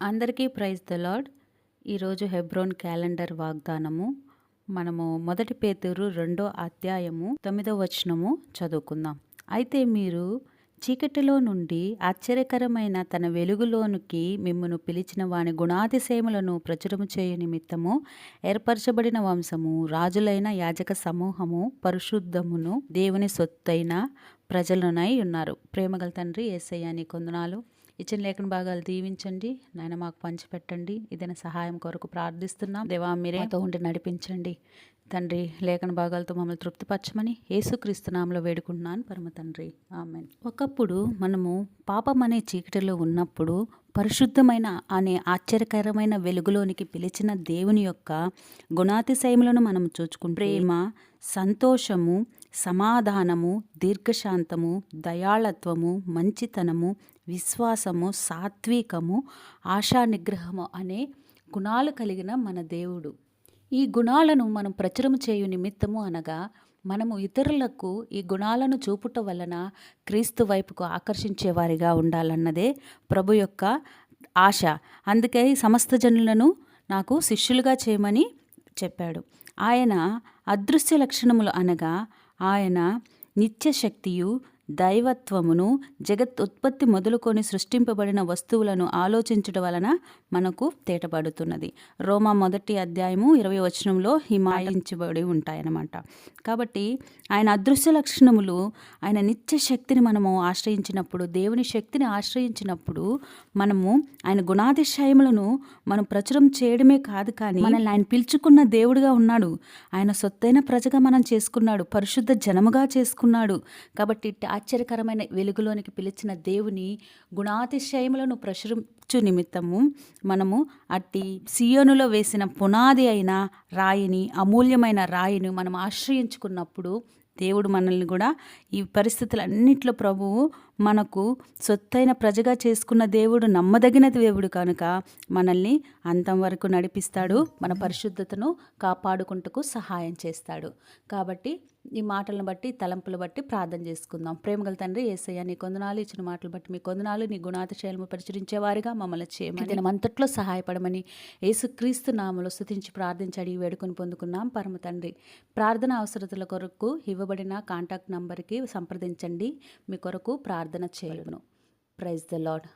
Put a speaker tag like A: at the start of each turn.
A: అందరికీ praise the lord. ఈరోజు Hebron calendar వాగ్దానము మనము 1 పేతురు 2వ అధ్యాయము 9వ వచనము చదువుకుందాం. అయితే మీరు చీకటిలో నుండి ఆశ్చర్యకరమైన తన వెలుగులోనికి మిమ్మును పిలిచిన వాని గుణాతిశయములను ప్రచురము చేయు నిమిత్తము ఏర్పరచబడిన వంశము, రాజులైన యాజక సమూహము, పరిశుద్ధమును, దేవుని సొత్తైన ప్రజలునై ఉన్నారు. ప్రేమగల తండ్రి యేసయ్య నీ కొందనాలు. ఇచ్చిన లేఖన భాగాలు దీవించండి నాయన, మాకు పంచిపెట్టండి. ఇదైనా సహాయం కొరకు ప్రార్థిస్తున్నాం దేవా, మీరే మాతో ఉండి నడిపించండి తండ్రి. లేఖన భాగాలతో మమ్మల్ని తృప్తిపరచమని యేసుక్రీస్తు నామములో వేడుకుంటున్నాను పరమ తండ్రి, ఆమేన్. ఒకప్పుడు మనము పాపం అనే చీకటిలో ఉన్నప్పుడు పరిశుద్ధమైన అనే ఆశ్చర్యకరమైన వెలుగులోనికి పిలిచిన దేవుని యొక్క గుణాతిశయములను మనం చూచుకుంటే ప్రేమ, సంతోషము, సమాధానము, దీర్ఘశాంతము, దయాళత్వము, మంచితనము, విశ్వాసము, సాత్వికము, ఆశా నిగ్రహము అనే గుణాలు కలిగిన మన దేవుడు. ఈ గుణాలను మనం ప్రచురము చేయు నిమిత్తము అనగా మనము ఇతరులకు ఈ గుణాలను చూపుట వలన క్రీస్తు వైపుకు ఆకర్షించేవారిగా ఉండాలన్నదే ప్రభు యొక్క ఆశ. అందుకే సమస్త జనులను నాకు శిష్యులుగా చేయమని చెప్పాడు. ఆయన అదృశ్య లక్షణములు అనగా ఆయన నిత్య శక్తియు, దైవత్వమును, జగత్ ఉత్పత్తి మొదలుకొని సృష్టింపబడిన వస్తువులను ఆలోచించడం వలన మనకు తేటపడుతున్నది. రోమా 1వ అధ్యాయము 20వ వచనంలో హిమాయించబడి ఉంటాయన్నమాట. కాబట్టి ఆయన అదృశ్య లక్షణములు, ఆయన నిత్య శక్తిని మనము ఆశ్రయించినప్పుడు, దేవుని శక్తిని ఆశ్రయించినప్పుడు మనము ఆయన గుణాతిశయములను మనం ప్రచురం చేయడమే కాదు, కానీ మనల్ని ఆయన పిలుచుకున్న దేవుడుగా ఉన్నాడు. ఆయన సొత్తైన ప్రజగా మనం చేసుకున్నాడు, పరిశుద్ధ జనముగా చేసుకున్నాడు. కాబట్టి ఆశ్చర్యకరమైన వెలుగులోనికి పిలిచిన దేవుని గుణాతిశయములను ప్రచురించు నిమిత్తము మనము అట్టి సియోనులో వేసిన పునాది అయిన రాయిని, అమూల్యమైన రాయిని మనం ఆశ్రయించుకున్నప్పుడు దేవుడు మనల్ని కూడా ఈ పరిస్థితులన్నింటిలో ప్రభువు మనకు సొత్తైన ప్రజగా చేసుకున్న దేవుడు, నమ్మదగిన దేవుడు కనుక మనల్ని అంతం వరకు నడిపిస్తాడు, మన పరిశుద్ధతను కాపాడుకుంటూ సహాయం చేస్తాడు. కాబట్టి ఈ మాటలను బట్టి, తలంపులు బట్టి ప్రార్థన చేసుకుందాం. ప్రేమగల తండ్రి యేసయ్య నీ కొందనాలు, ఇచ్చిన మాటలు బట్టి మీ కొందనాలు, నీ గుణాతిశయము పరిచరించేవారిగా మమ్మల్ని చేయమని, దినమంతట్లో సహాయపడమని యేసుక్రీస్తు నామములో స్తుతించి ప్రార్థించి అడిగి వేడుకొని పొందుకున్నాం పరమ తండ్రి. ప్రార్థన అవసరతల కొరకు ఇవ్వబడిన కాంటాక్ట్ నంబర్కి సంప్రదించండి. మీ కొరకు ప్రార్థన చేయను. Praise the lord.